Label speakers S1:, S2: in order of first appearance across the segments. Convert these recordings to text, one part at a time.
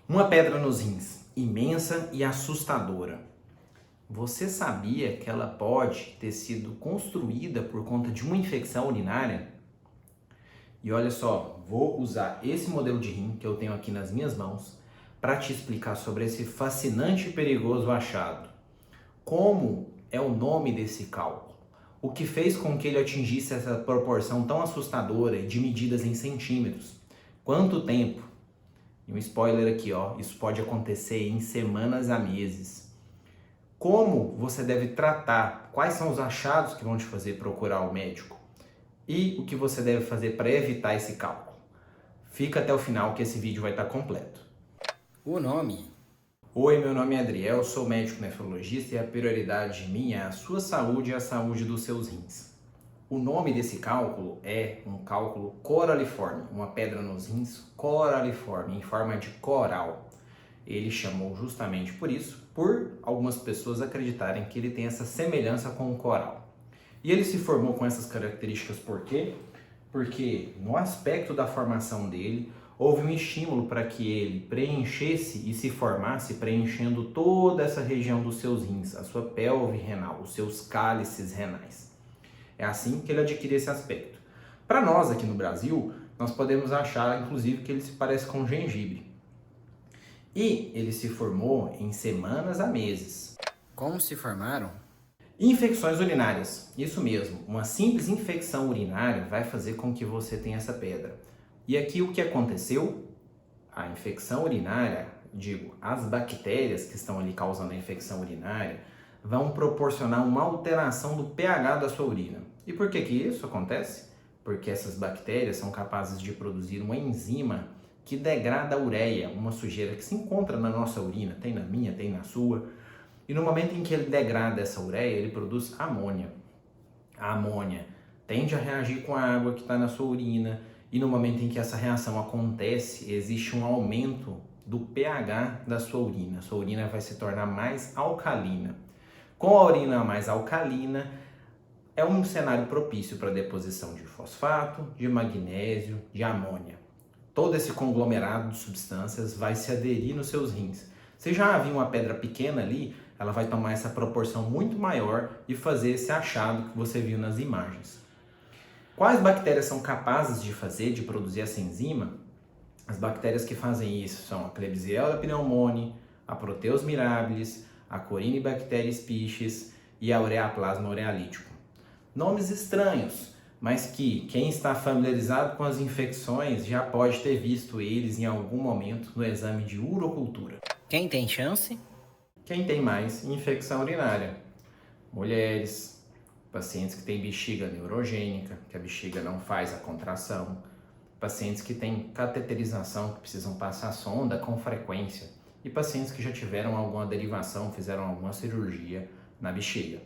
S1: Uma pedra nos rins, imensa e assustadora. Você sabia que ela pode ter sido construída por conta de uma infecção urinária? E olha só, vou usar esse modelo de rim que eu tenho aqui nas minhas mãos para te explicar sobre esse fascinante e perigoso achado. Como é o nome desse cálculo? O que fez com que ele atingisse essa proporção tão assustadora e de medidas em centímetros? Quanto tempo? E um spoiler aqui, ó, isso pode acontecer em semanas a meses. Como você deve tratar? Quais são os achados que vão te fazer procurar o médico? E o que você deve fazer para evitar esse cálculo? Fica até o final que esse vídeo vai estar completo.
S2: O nome?
S1: Oi, meu nome é Adriel, sou médico nefrologista e a prioridade minha é a sua saúde e a saúde dos seus rins. O nome desse cálculo é um cálculo coraliforme, uma pedra nos rins coraliforme, em forma de coral. Ele chamou justamente por isso, por algumas pessoas acreditarem que ele tem essa semelhança com o coral. E ele se formou com essas características por quê? Porque no aspecto da formação dele, houve um estímulo para que ele preenchesse e se formasse preenchendo toda essa região dos seus rins, a sua pelve renal, os seus cálices renais. É assim que ele adquire esse aspecto. Para nós aqui no Brasil, nós podemos achar inclusive que ele se parece com gengibre. E ele se formou em semanas a meses.
S2: Como se formaram?
S1: Infecções urinárias, isso mesmo, uma simples infecção urinária vai fazer com que você tenha essa pedra. E aqui o que aconteceu? A infecção urinária, as bactérias que estão ali causando a infecção urinária, vão proporcionar uma alteração do pH da sua urina. E por que isso acontece? Porque essas bactérias são capazes de produzir uma enzima que degrada a ureia, uma sujeira que se encontra na nossa urina, tem na minha, tem na sua. E no momento em que ele degrada essa ureia, ele produz amônia. A amônia tende a reagir com a água que está na sua urina, e no momento em que essa reação acontece, existe um aumento do pH da sua urina. Sua urina vai se tornar mais alcalina. Com a urina mais alcalina, é um cenário propício para a deposição de fosfato, de magnésio, de amônia. Todo esse conglomerado de substâncias vai se aderir nos seus rins. Se já havia uma pedra pequena ali, ela vai tomar essa proporção muito maior e fazer esse achado que você viu nas imagens. Quais bactérias são capazes de produzir essa enzima? As bactérias que fazem isso são a Klebsiella pneumoniae, a Proteus mirabilis, a Corynebacterium species e a Ureaplasma urealítico. Nomes estranhos, mas que quem está familiarizado com as infecções já pode ter visto eles em algum momento no exame de urocultura.
S2: Quem tem chance?
S1: Quem tem mais infecção urinária? Mulheres, pacientes que têm bexiga neurogênica, que a bexiga não faz a contração, pacientes que têm cateterização, que precisam passar sonda com frequência, e pacientes que já tiveram alguma derivação, fizeram alguma cirurgia na bexiga.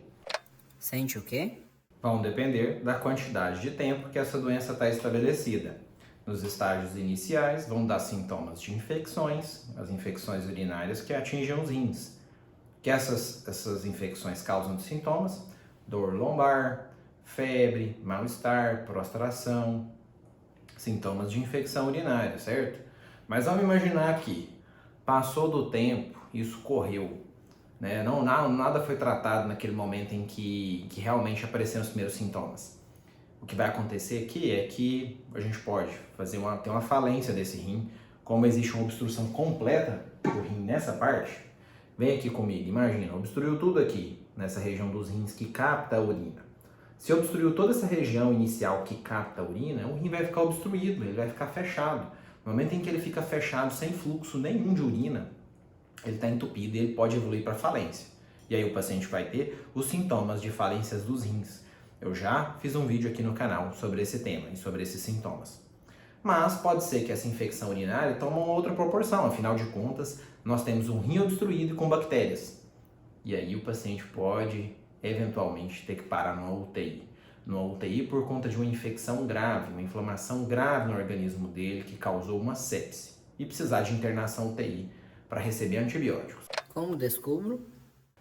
S2: Sente o quê?
S1: Vão depender da quantidade de tempo que essa doença está estabelecida. Nos estágios iniciais, vão dar sintomas de infecções, as infecções urinárias que atingem os rins. Que essas infecções causam de sintomas: dor lombar, febre, mal-estar, prostração, sintomas de infecção urinária, certo? Mas vamos imaginar que passou do tempo, isso correu, né? Nada foi tratado naquele momento em que realmente apareceram os primeiros sintomas. O que vai acontecer aqui é que a gente pode ter uma falência desse rim, como existe uma obstrução completa do rim nessa parte. Vem aqui comigo, imagina, obstruiu tudo aqui, nessa região dos rins que capta a urina. Se obstruiu toda essa região inicial que capta a urina, o rim vai ficar obstruído, ele vai ficar fechado. No momento em que ele fica fechado, sem fluxo nenhum de urina, ele está entupido e ele pode evoluir para falência. E aí o paciente vai ter os sintomas de falências dos rins. Eu já fiz um vídeo aqui no canal sobre esse tema e sobre esses sintomas. Mas pode ser que essa infecção urinária tome uma outra proporção, afinal de contas, nós temos um rim obstruído com bactérias. E aí o paciente pode, eventualmente, ter que parar numa UTI. Numa UTI por conta de uma infecção grave, uma inflamação grave no organismo dele que causou uma sepse. E precisar de internação UTI para receber antibióticos.
S2: Como descubro?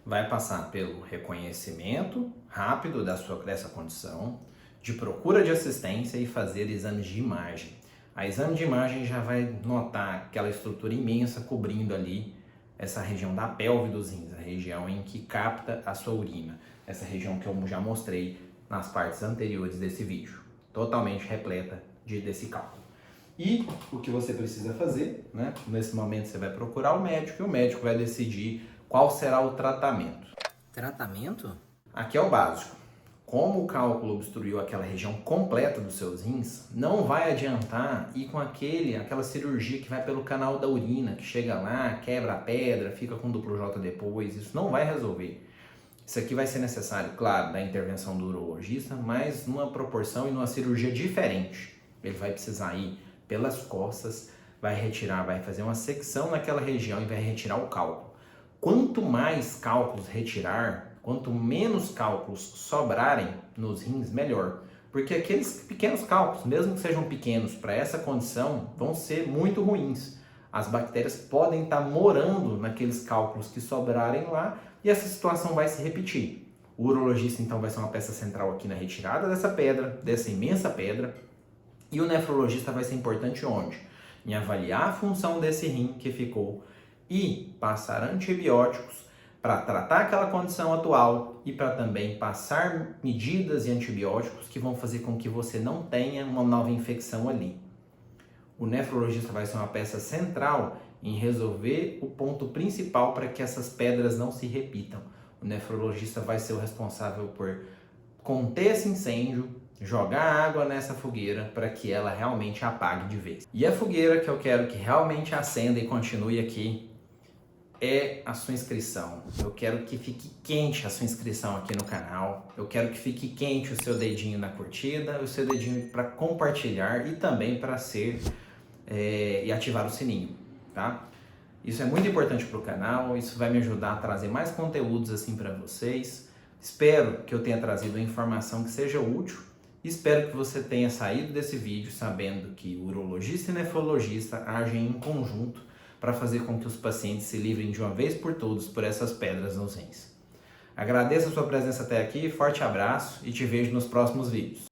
S1: Vai passar pelo reconhecimento rápido dessa condição, de procura de assistência e fazer exames de imagem. A exame de imagem já vai notar aquela estrutura imensa cobrindo ali essa região da pelve dos rins, a região em que capta a sua urina. Essa região que eu já mostrei nas partes anteriores desse vídeo, totalmente repleta desse cálculo. E o que você precisa fazer, né? Nesse momento você vai procurar o médico e o médico vai decidir qual será o tratamento.
S2: Tratamento?
S1: Aqui é o básico. Como o cálculo obstruiu aquela região completa dos seus rins, não vai adiantar ir com aquela cirurgia que vai pelo canal da urina, que chega lá, quebra a pedra, fica com duplo J depois. Isso não vai resolver. Isso aqui vai ser necessário, claro, da intervenção do urologista, mas numa proporção e numa cirurgia diferente. Ele vai precisar ir pelas costas, vai fazer uma secção naquela região e vai retirar o cálculo. Quanto mais cálculos retirar, quanto menos cálculos sobrarem nos rins, melhor. Porque aqueles pequenos cálculos, mesmo que sejam pequenos para essa condição, vão ser muito ruins. As bactérias podem estar morando naqueles cálculos que sobrarem lá e essa situação vai se repetir. O urologista então vai ser uma peça central aqui na retirada dessa pedra, dessa imensa pedra, e o nefrologista vai ser importante onde? Em avaliar a função desse rim que ficou e passar antibióticos para tratar aquela condição atual e para também passar medidas e antibióticos que vão fazer com que você não tenha uma nova infecção ali. O nefrologista vai ser uma peça central em resolver o ponto principal para que essas pedras não se repitam. O nefrologista vai ser o responsável por conter esse incêndio, jogar água nessa fogueira para que ela realmente apague de vez. E a fogueira que eu quero que realmente acenda e continue aqui é a sua inscrição. Eu quero que fique quente a sua inscrição aqui no canal. Eu quero que fique quente o seu dedinho na curtida, o seu dedinho para compartilhar e também para e ativar o sininho, tá? Isso é muito importante para o canal, isso vai me ajudar a trazer mais conteúdos assim para vocês. Espero que eu tenha trazido informação que seja útil. Espero que você tenha saído desse vídeo sabendo que o urologista e nefrologista agem em conjunto para fazer com que os pacientes se livrem de uma vez por todas por essas pedras nos rins. Agradeço a sua presença até aqui, forte abraço e te vejo nos próximos vídeos.